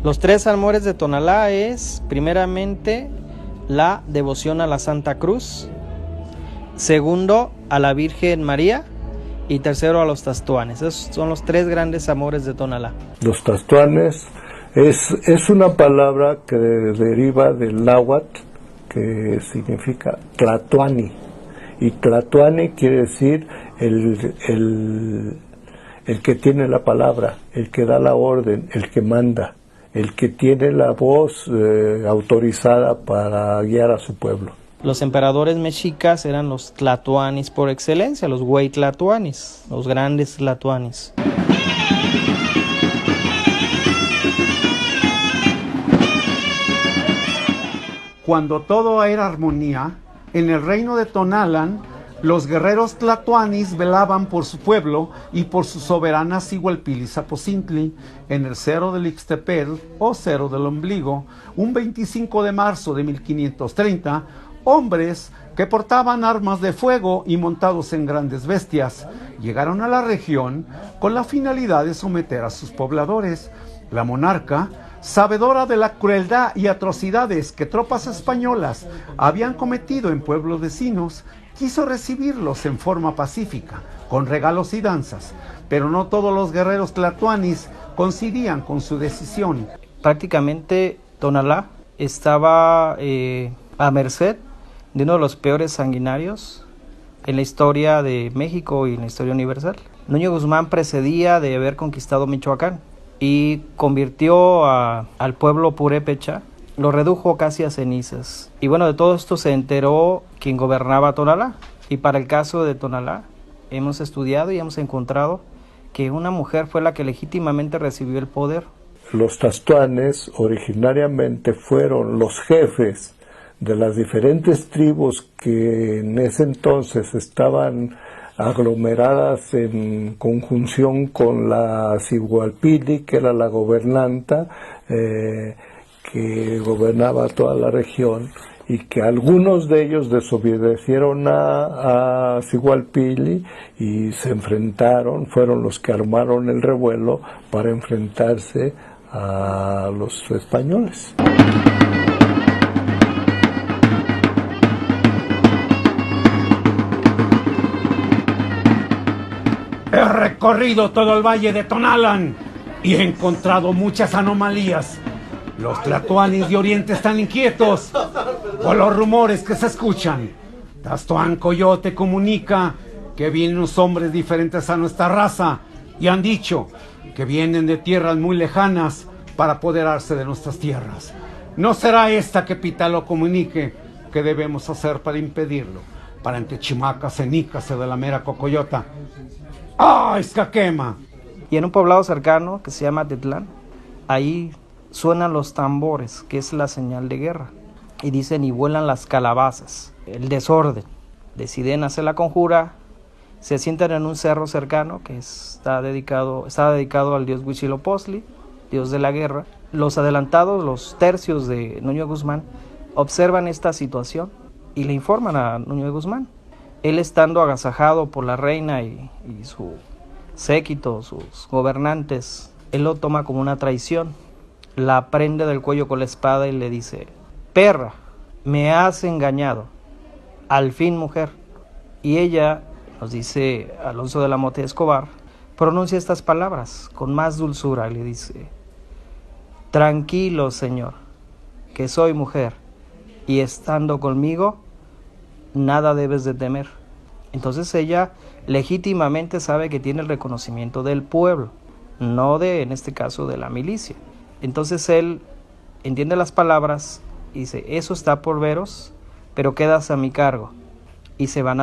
Los tres amores de Tonalá es, primeramente, la devoción a la Santa Cruz, segundo, a la Virgen María, y tercero, a los tastuanes. Esos son los tres grandes amores de Tonalá. Los tastuanes es una palabra que deriva del náhuatl, que significa tlatoani, y tlatoani quiere decir el que tiene la palabra, el que da la orden, el que manda, el que tiene la voz autorizada para guiar a su pueblo. Los emperadores mexicas eran los tlatoanis por excelencia, los güey tlatoanis, los grandes tlatoanis. Cuando todo era armonía, en el reino de Tonalan, los guerreros tlatoanis velaban por su pueblo y por su soberana Sigualpili Zapocintli en el Cerro del Ixtepel o Cerro del Ombligo, un 25 de marzo de 1530, hombres que portaban armas de fuego y montados en grandes bestias, llegaron a la región con la finalidad de someter a sus pobladores. La monarca, sabedora de la crueldad y atrocidades que tropas españolas habían cometido en pueblos vecinos, quiso recibirlos en forma pacífica, con regalos y danzas, pero no todos los guerreros tlatoanis coincidían con su decisión. Prácticamente Tonalá estaba a merced de uno de los peores sanguinarios en la historia de México y en la historia universal. Nuño Guzmán precedía de haber conquistado Michoacán y convirtió al pueblo purépecha, lo redujo casi a cenizas. Y bueno, de todo esto se enteró quien gobernaba Tonalá. Y para el caso de Tonalá, hemos estudiado y hemos encontrado que una mujer fue la que legítimamente recibió el poder. Los tastuanes originariamente fueron los jefes de las diferentes tribus que en ese entonces estaban aglomeradas en conjunción con la Sigualpili, que era la gobernanta que gobernaba toda la región, y que algunos de ellos desobedecieron a Sigualpili y se enfrentaron, fueron los que armaron el revuelo para enfrentarse a los españoles. He recorrido todo el valle de Tonalan y he encontrado muchas anomalías. Los tlatoanis de Oriente están inquietos por los rumores que se escuchan. Tastoán Coyote comunica que vienen unos hombres diferentes a nuestra raza y han dicho que vienen de tierras muy lejanas para apoderarse de nuestras tierras. ¿No será esta que Pitalo comunique qué debemos hacer para impedirlo? Para Entechimaca, Cenícase de la mera Cocoyota. ¡Ah, Escaquema! Y en un poblado cercano que se llama Tetlán, ahí suenan los tambores, que es la señal de guerra. Y dicen, y vuelan las calabazas. El desorden. Deciden hacer la conjura, se sientan en un cerro cercano que estaba dedicado al dios Huitzilopochtli, dios de la guerra. Los adelantados, los tercios de Nuño Guzmán, observan esta situación y le informan a Nuño Guzmán. Él, estando agasajado por la reina y su séquito, sus gobernantes, él lo toma como una traición. La prende del cuello con la espada y le dice: perra, me has engañado, al fin mujer. Y ella, nos dice Alonso de la Mota Escobar, pronuncia estas palabras con más dulzura y le dice: tranquilo, señor, que soy mujer, y estando conmigo, nada debes de temer. Entonces ella legítimamente sabe que tiene el reconocimiento del pueblo, no de, en este caso, de la milicia. Entonces él entiende las palabras y dice: eso está por veros, pero quedas a mi cargo. Y se va a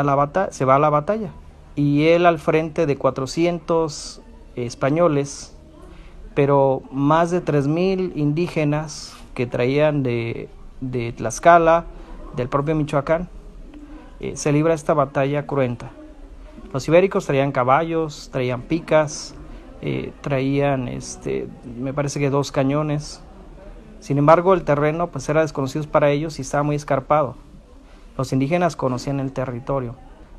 la batalla. Y él al frente de 400 españoles, pero más de 3,000 indígenas que traían de Tlaxcala, del propio Michoacán, se libra esta batalla cruenta. Los ibéricos traían caballos, traían picas, traían me parece que 2 cañones. Sin embargo, el terreno pues era desconocido para ellos y estaba muy escarpado. Los indígenas conocían el territorio.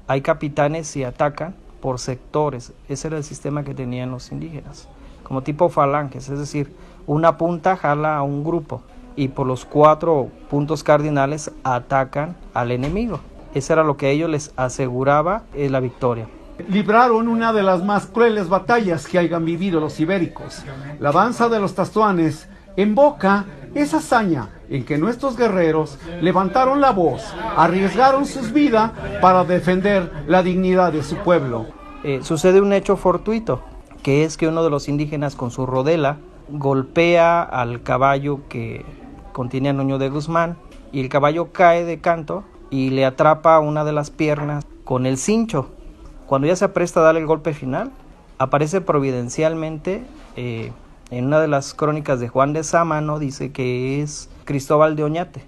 Hay capitanes y atacan por sectores. Ese era el sistema que tenían los indígenas, como tipo falanges, es decir, una punta jala a un grupo y por los 4 puntos cardinales atacan al enemigo. Eso era lo que a ellos les aseguraba la victoria. Libraron una de las más crueles batallas que hayan vivido los ibéricos. La danza de los Tastuanes invoca esa hazaña en que nuestros guerreros levantaron la voz, arriesgaron sus vidas para defender la dignidad de su pueblo. Sucede un hecho fortuito, que es que uno de los indígenas con su rodela golpea al caballo que contiene a Nuño de Guzmán y el caballo cae de canto y le atrapa una de las piernas con el cincho. Cuando ya se apresta a darle el golpe final, aparece providencialmente en una de las crónicas de Juan de Sámano, dice que es Cristóbal de Oñate,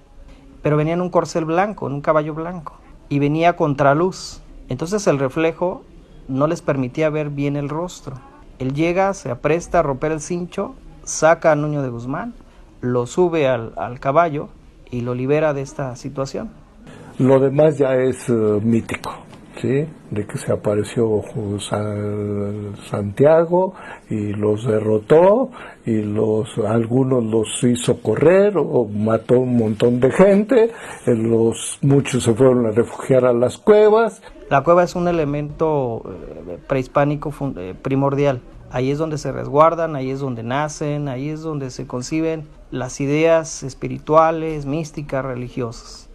pero venía en un corcel blanco, en un caballo blanco, y venía a contraluz. Entonces el reflejo no les permitía ver bien el rostro. Él llega, se apresta a romper el cincho, saca a Nuño de Guzmán, lo sube al caballo y lo libera de esta situación. Lo demás ya es mítico, ¿sí? De que se apareció Santiago y los derrotó y algunos los hizo correr o mató un montón de gente, muchos se fueron a refugiar a las cuevas. La cueva es un elemento prehispánico primordial. Ahí es donde se resguardan, ahí es donde nacen, ahí es donde se conciben las ideas espirituales, místicas, religiosas.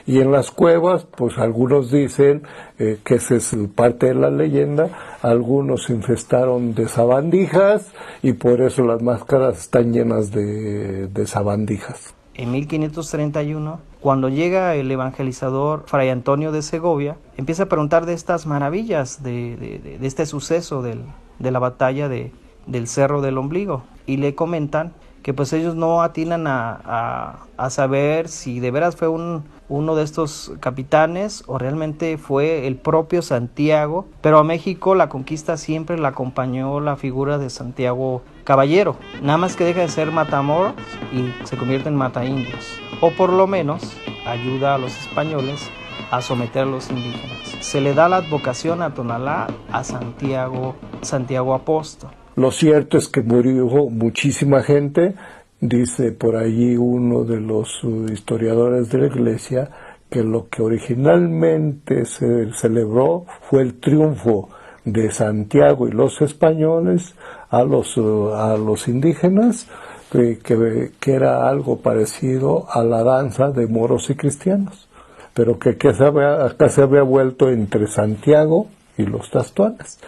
Y en las cuevas, pues algunos dicen que esa es parte de la leyenda, algunos se infestaron de sabandijas y por eso las máscaras están llenas de sabandijas. En 1531, cuando llega el evangelizador Fray Antonio de Segovia, empieza a preguntar de estas maravillas, de este suceso de la batalla del Cerro del Ombligo, y le comentan que pues ellos no atinan a saber si de veras fue uno de estos capitanes o realmente fue el propio Santiago, pero a México la conquista siempre la acompañó la figura de Santiago Caballero, nada más que deja de ser matamoros y se convierte en mataindios, o por lo menos ayuda a los españoles a someter a los indígenas. Se le da la advocación a Tonalá a Santiago Apóstol. Lo cierto es que murió muchísima gente, dice por allí uno de los historiadores de la iglesia, que lo que originalmente se celebró fue el triunfo de Santiago y los españoles a los indígenas, que era algo parecido a la danza de moros y cristianos, pero que acá se había vuelto entre Santiago y los Tastuanes.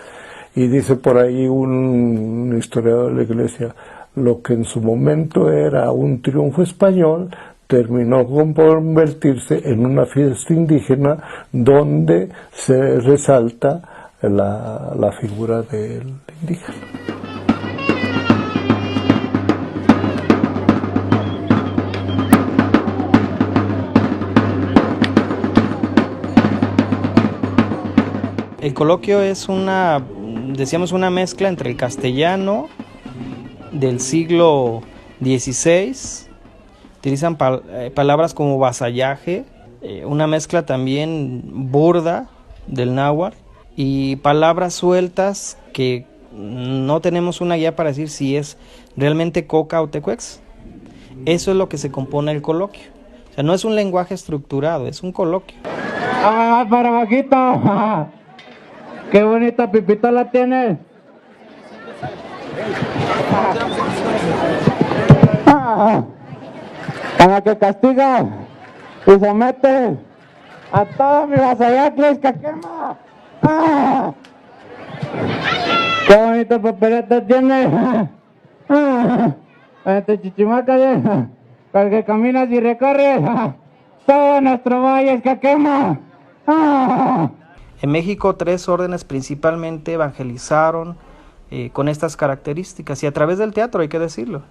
Y dice por ahí un historiador de la iglesia, lo que en su momento era un triunfo español, terminó con convertirse en una fiesta indígena donde se resalta la figura del indígena. El coloquio es una mezcla entre el castellano del siglo XVI, utilizan palabras como vasallaje, una mezcla también burda del náhuatl y palabras sueltas que no tenemos una guía para decir si es realmente coca o tecuex. Eso es lo que se compone el coloquio. O sea, no es un lenguaje estructurado, es un coloquio. Para bajito. Qué bonita pipistola tienes. A la que castiga y somete a todos mis vasallacles que quema. Qué bonito papelete tiene. Este chichimaca, con el que caminas y recorres todo nuestro valle es que quema. En México 3 órdenes principalmente evangelizaron con estas características y a través del teatro, hay que decirlo,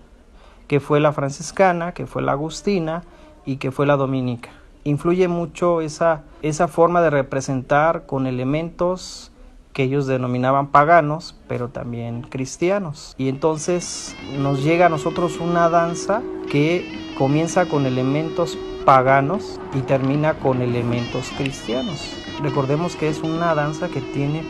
que fue la franciscana, que fue la agustina y que fue la dominica. Influye mucho esa forma de representar con elementos que ellos denominaban paganos, pero también cristianos. Y entonces nos llega a nosotros una danza que comienza con elementos paganos y termina con elementos cristianos. Recordemos que es una danza que tiene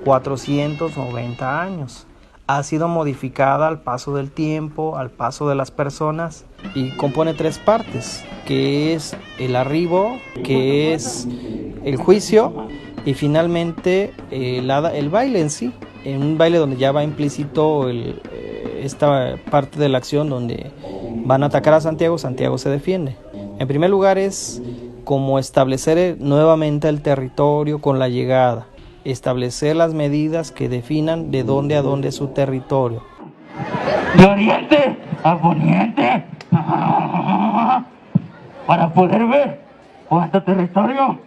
490 años. ha sido modificada al paso del tiempo, al paso de las personas, y compone 3 partes, que es el arribo, que es el juicio y finalmente el baile en sí, en un baile donde ya va implícito esta parte de la acción donde van a atacar a Santiago, Santiago se defiende. En primer lugar es como establecer nuevamente el territorio con la llegada, establecer las medidas que definan de dónde a dónde es su territorio. De oriente a poniente, para poder ver cuánto territorio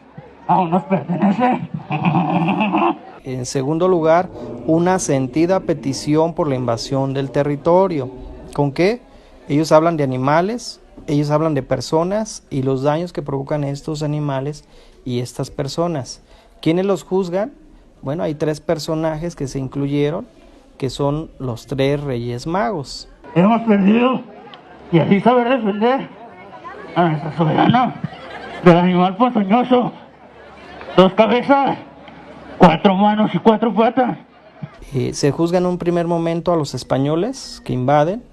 aún nos pertenece. En segundo lugar, una sentida petición por la invasión del territorio. ¿Con qué? Ellos hablan de animales, ellos hablan de personas y los daños que provocan estos animales y estas personas. ¿Quiénes los juzgan? Bueno, hay 3 personajes que se incluyeron, que son los 3 Reyes Magos. Hemos perdido y así saber defender a nuestra soberana del animal ponzoñoso. 2 cabezas, 4 manos y 4 patas. Se juzga en un primer momento a los españoles que invaden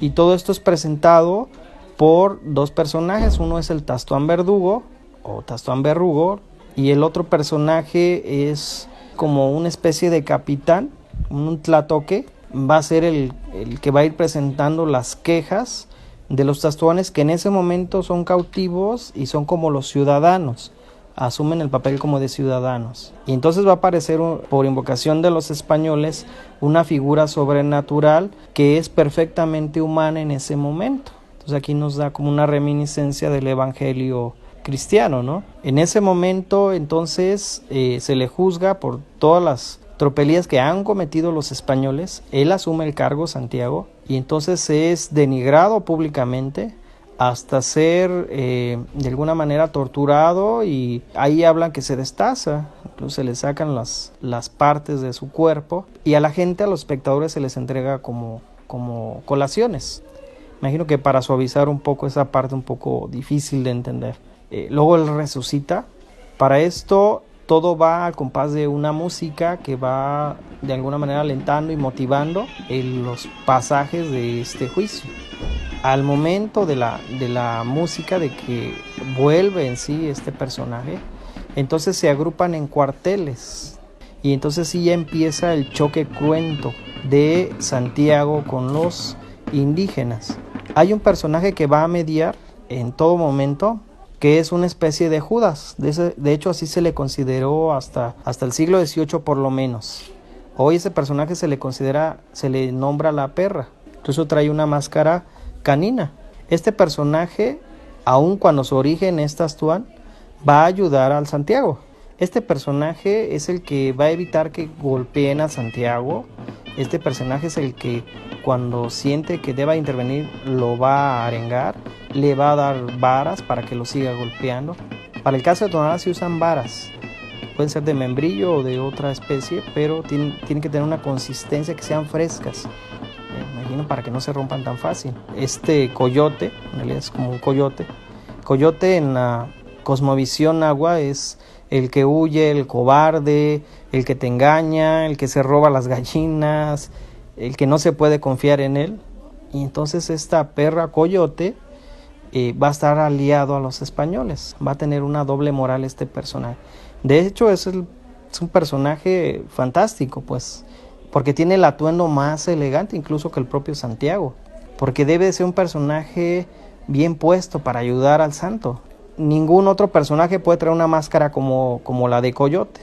y todo esto es presentado por 2 personajes. Uno es el Tastuán Verdugo o Tastuán Berrugo y el otro personaje es como una especie de capitán, un tlatoque. Va a ser el que va a ir presentando las quejas de los tastuanes que en ese momento son cautivos y son como los ciudadanos, asumen el papel como de ciudadanos. Y entonces va a aparecer por invocación de los españoles una figura sobrenatural que es perfectamente humana en ese momento. Entonces aquí nos da como una reminiscencia del evangelio cristiano, ¿no? En ese momento entonces se le juzga por todas las tropelías que han cometido los españoles. Él asume el cargo, Santiago, y entonces es denigrado públicamente hasta ser de alguna manera torturado, y ahí hablan que se destaza, incluso se le sacan las partes de su cuerpo y a la gente, a los espectadores se les entrega como colaciones. Imagino que para suavizar un poco esa parte un poco difícil de entender. Luego él resucita. Para esto todo va al compás de una música que va de alguna manera alentando y motivando los pasajes de este juicio. Al momento de la música, de que vuelve en sí este personaje, entonces se agrupan en cuarteles y entonces sí ya empieza el choque cruento de Santiago con los indígenas. Hay un personaje que va a mediar en todo momento, que es una especie de Judas. De hecho así se le consideró hasta el siglo XVIII por lo menos. Hoy ese personaje se le nombra la perra, incluso trae una máscara canina. Este personaje, aun cuando su origen es Tastuán, va a ayudar al Santiago. Este personaje es el que va a evitar que golpeen a Santiago. Este personaje es el que cuando siente que deba intervenir lo va a arengar, le va a dar varas para que lo siga golpeando. Para el caso de Tonalá se usan varas, pueden ser de membrillo o de otra especie, pero tienen que tener una consistencia, que sean frescas, imagino, para que no se rompan tan fácil. Este coyote, en realidad es como un coyote. Coyote en la cosmovisión nahua es el que huye, el cobarde, el que te engaña, el que se roba las gallinas, el que no se puede confiar en él. Y entonces esta perra coyote va a estar aliado a los españoles, va a tener una doble moral este personaje. De hecho es un personaje fantástico, pues, porque tiene el atuendo más elegante incluso que el propio Santiago, porque debe ser un personaje bien puesto para ayudar al santo. Ningún otro personaje puede traer una máscara como la de Coyote.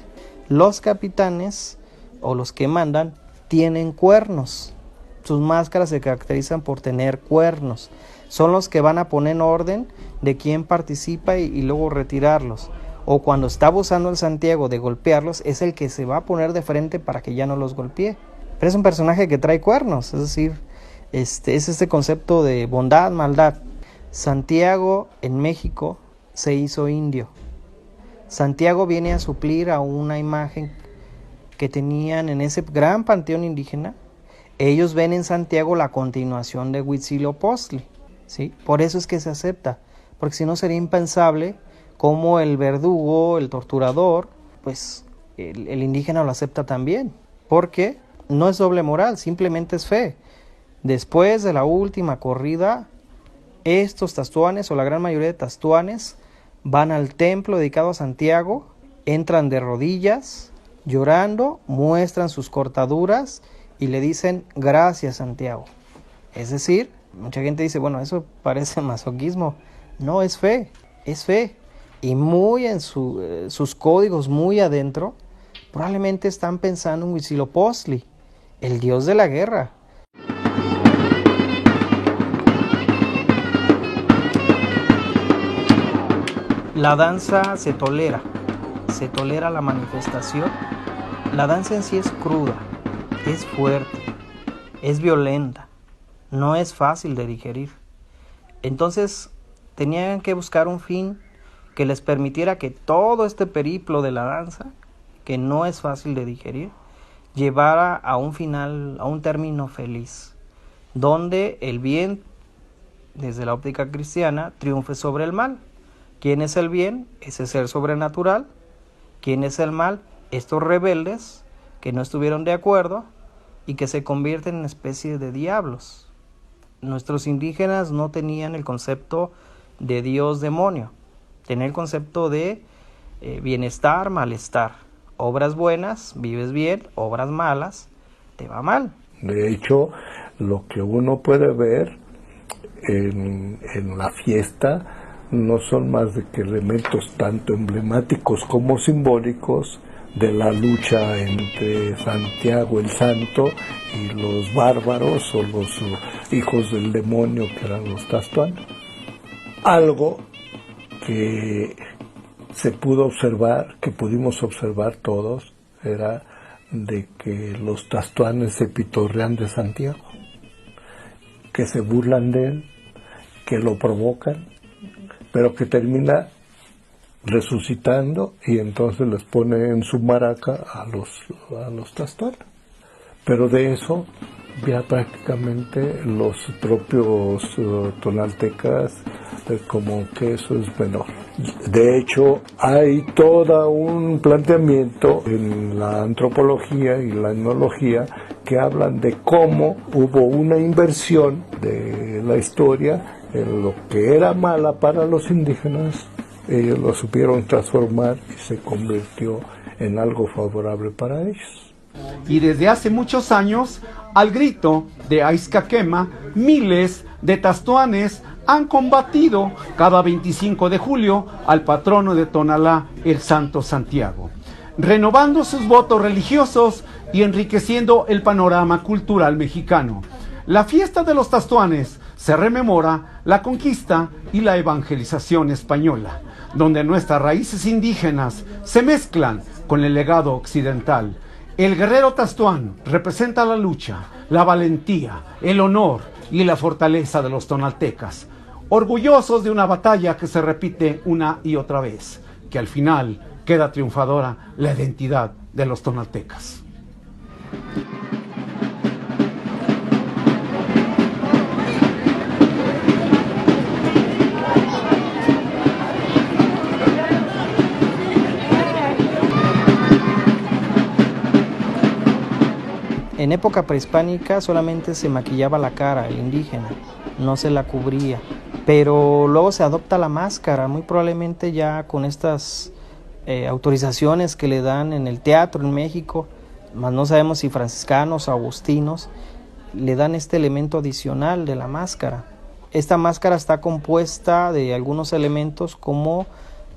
Los capitanes o los que mandan tienen cuernos. Sus máscaras se caracterizan por tener cuernos. Son los que van a poner en orden de quién participa y luego retirarlos. O cuando está abusando el Santiago de golpearlos, es el que se va a poner de frente para que ya no los golpee. Pero es un personaje que trae cuernos, es decir, es este concepto de bondad, maldad. Santiago en México se hizo indio. Santiago viene a suplir a una imagen que tenían en ese gran panteón indígena. Ellos ven en Santiago la continuación de Huitzilopochtli, ¿sí? Por eso es que se acepta, porque si no sería impensable cómo el verdugo, el torturador, pues el indígena lo acepta también, porque no es doble moral, simplemente es fe. Después de la última corrida, estos tastuanes o la gran mayoría de tastuanes van al templo dedicado a Santiago, entran de rodillas, llorando, muestran sus cortaduras y le dicen gracias Santiago. Es decir, mucha gente dice, bueno, eso parece masoquismo. No, es fe, es fe. Y muy en sus códigos, muy adentro, probablemente están pensando en Huitzilopochtli, el dios de la guerra. La danza se tolera la manifestación. La danza en sí es cruda, es fuerte, es violenta, no es fácil de digerir. Entonces tenían que buscar un fin que les permitiera que todo este periplo de la danza, que no es fácil de digerir, llevara a un final, a un término feliz, donde el bien, desde la óptica cristiana, triunfe sobre el mal. ¿Quién es el bien? Ese ser sobrenatural. ¿Quién es el mal? Estos rebeldes que no estuvieron de acuerdo y que se convierten en especie de diablos. Nuestros indígenas no tenían el concepto de Dios demonio, tenían el concepto de bienestar, malestar. Obras buenas, vives bien; obras malas, te va mal. De hecho, lo que uno puede ver en la fiesta no son más de que elementos tanto emblemáticos como simbólicos de la lucha entre Santiago el Santo y los bárbaros o los hijos del demonio que eran los tastuanes. Algo que se pudo observar, que pudimos observar todos, era de que los tastuanes se pitorrean de Santiago, que se burlan de él, que lo provocan, pero que termina resucitando y entonces les pone en su maraca a los tastuanes. Pero de eso ya prácticamente los propios tonaltecas como que eso es menor. De hecho, hay todo un planteamiento en la antropología y la etnología que hablan de cómo hubo una inversión de la historia en lo que era mala para los indígenas. Ellos lo supieron transformar y se convirtió en algo favorable para ellos. Y desde hace muchos años, al grito de Aizcaquema, miles de tastuanes han combatido cada 25 de julio al patrono de Tonalá, el Santo Santiago, renovando sus votos religiosos y enriqueciendo el panorama cultural mexicano. La fiesta de los tastuanes se rememora la conquista y la evangelización española, donde nuestras raíces indígenas se mezclan con el legado occidental. El guerrero tastuán representa la lucha, la valentía, el honor y la fortaleza de los tonaltecas, orgullosos de una batalla que se repite una y otra vez, que al final queda triunfadora la identidad de los tonaltecas. En época prehispánica solamente se maquillaba la cara, el indígena, no se la cubría. Pero luego se adopta la máscara, muy probablemente ya con estas autorizaciones que le dan en el teatro en México, más no sabemos si franciscanos o agustinos, le dan este elemento adicional de la máscara. Esta máscara está compuesta de algunos elementos como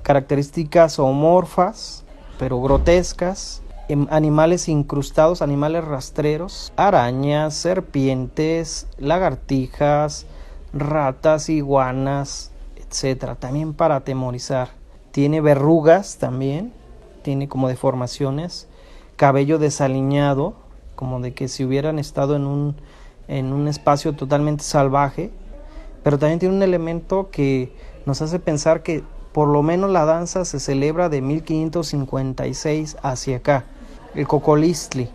características zoomorfas, pero grotescas, animales incrustados, animales rastreros, arañas, serpientes, lagartijas, ratas, iguanas, etcétera, también para atemorizar. Tiene verrugas también, tiene como deformaciones, cabello desaliñado, como de que si hubieran estado en un espacio totalmente salvaje, pero también tiene un elemento que nos hace pensar que por lo menos la danza se celebra de 1556 hacia acá. El Cocolistli,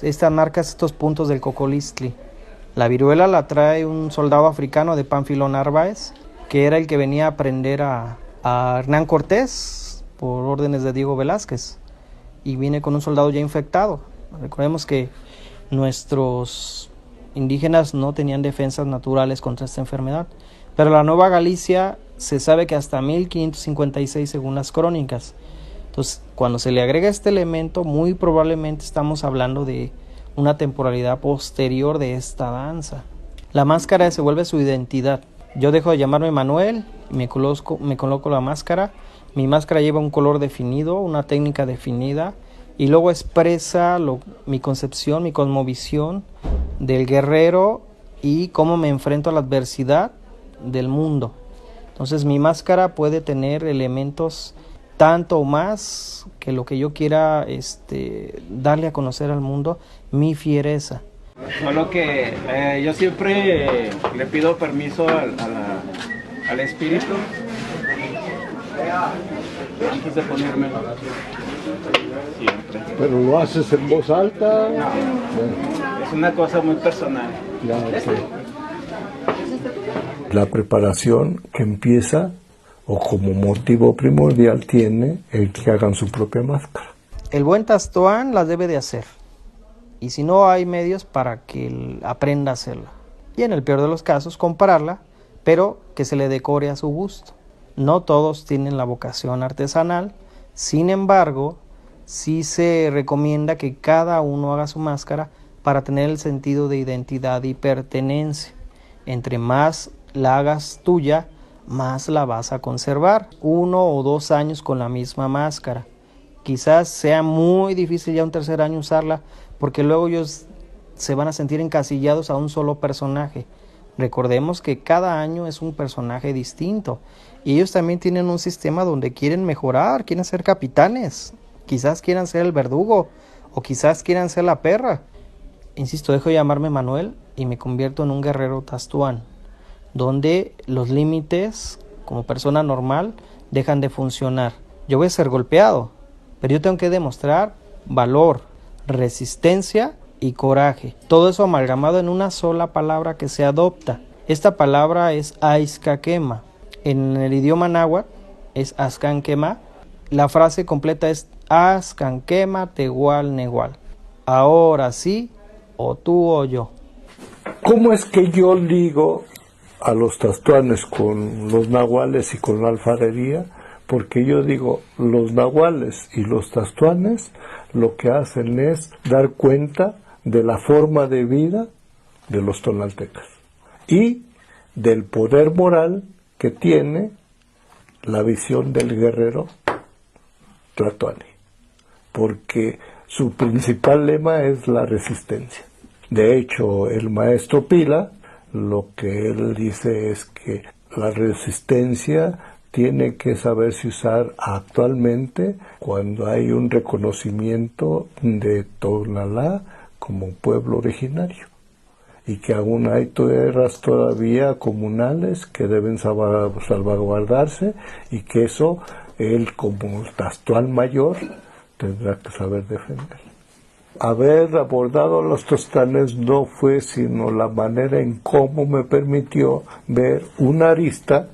esta marca estos puntos del Cocolistli. La viruela la trae un soldado africano de Pánfilo Narváez, que era el que venía a aprender a Hernán Cortés por órdenes de Diego Velázquez, y viene con un soldado ya infectado. Recordemos que nuestros indígenas no tenían defensas naturales contra esta enfermedad. Pero la Nueva Galicia se sabe que hasta 1556 según las crónicas. Entonces, cuando se le agrega este elemento, muy probablemente estamos hablando de una temporalidad posterior de esta danza. La máscara se vuelve su identidad. Yo dejo de llamarme Manuel, me coloco la máscara. Mi máscara lleva un color definido, una técnica definida, y luego expresa mi concepción, mi cosmovisión del guerrero y cómo me enfrento a la adversidad del mundo. Entonces mi máscara puede tener elementos tanto o más que lo que yo quiera darle a conocer al mundo, mi fiereza. Solo que yo siempre le pido permiso al espíritu antes de ponérmelo. Siempre. ¿Pero lo haces en voz alta? No. Es una cosa muy personal. Ya, sí. La preparación que empieza, o como motivo primordial tiene, el que hagan su propia máscara. El buen tastuán la debe de hacer. Y si no hay medios para que él aprenda a hacerla. Y en el peor de los casos, comprarla, pero que se le decore a su gusto. No todos tienen la vocación artesanal, sin embargo, sí se recomienda que cada uno haga su máscara para tener el sentido de identidad y pertenencia. Entre más la hagas tuya, más la vas a conservar. 1 o 2 años con la misma máscara. Quizás sea muy difícil ya un tercer año usarla, porque luego ellos se van a sentir encasillados a un solo personaje. Recordemos que cada año es un personaje distinto y ellos también tienen un sistema donde quieren mejorar, quieren ser capitanes, quizás quieran ser el verdugo o quizás quieran ser la perra. Insisto, dejo de llamarme Manuel y me convierto en un guerrero tastuán, donde los límites como persona normal dejan de funcionar. Yo voy a ser golpeado, pero yo tengo que demostrar valor, resistencia y coraje. Todo eso amalgamado en una sola palabra que se adopta. Esta palabra es Aizcaquema. En el idioma náhuatl es Azcanquema. La frase completa es Azcanquema tehual nehual. Ahora sí, o tú o yo. ¿Cómo es que yo ligo a los tastuanes con los nahuales y con la alfarería? Porque yo digo, los nahuales y los tastuanes lo que hacen es dar cuenta de la forma de vida de los tonaltecas y del poder moral que tiene la visión del guerrero tlatoani, porque su principal lema es la resistencia. De hecho, el maestro Pila, lo que él dice es que la resistencia tiene que saberse usar actualmente cuando hay un reconocimiento de Tonalá como pueblo originario y que aún hay tierras todavía comunales que deben salvaguardarse y que eso él como tastuán mayor tendrá que saber defender. Haber abordado los tostanes no fue sino la manera en cómo me permitió ver una arista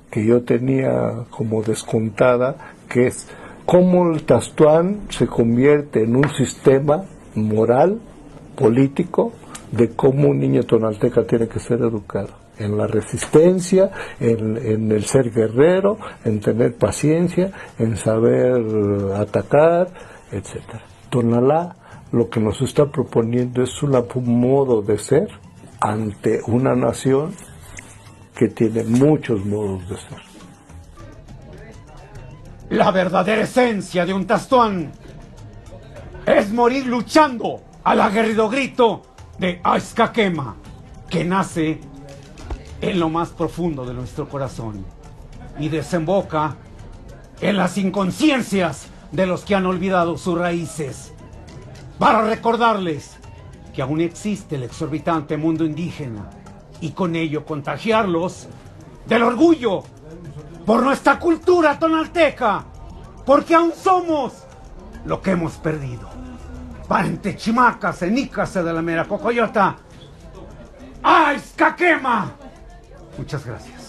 que yo tenía como descontada, que es cómo el tastuán se convierte en un sistema moral, político, de cómo un niño tonalteca tiene que ser educado. En la resistencia, en el ser guerrero, en tener paciencia, en saber atacar, etc. Tonalá lo que nos está proponiendo es un modo de ser ante una nación que tiene muchos modos de ser. La verdadera esencia de un tastuán es morir luchando al aguerrido grito de Aizcaquema, que nace en lo más profundo de nuestro corazón y desemboca en las inconsciencias de los que han olvidado sus raíces, para recordarles que aún existe el exorbitante mundo indígena y con ello contagiarlos del orgullo por nuestra cultura tonalteca, porque aún somos lo que hemos perdido. Pante chimacas, enícase de la mera cocoyota, Aizcaquema. Muchas gracias.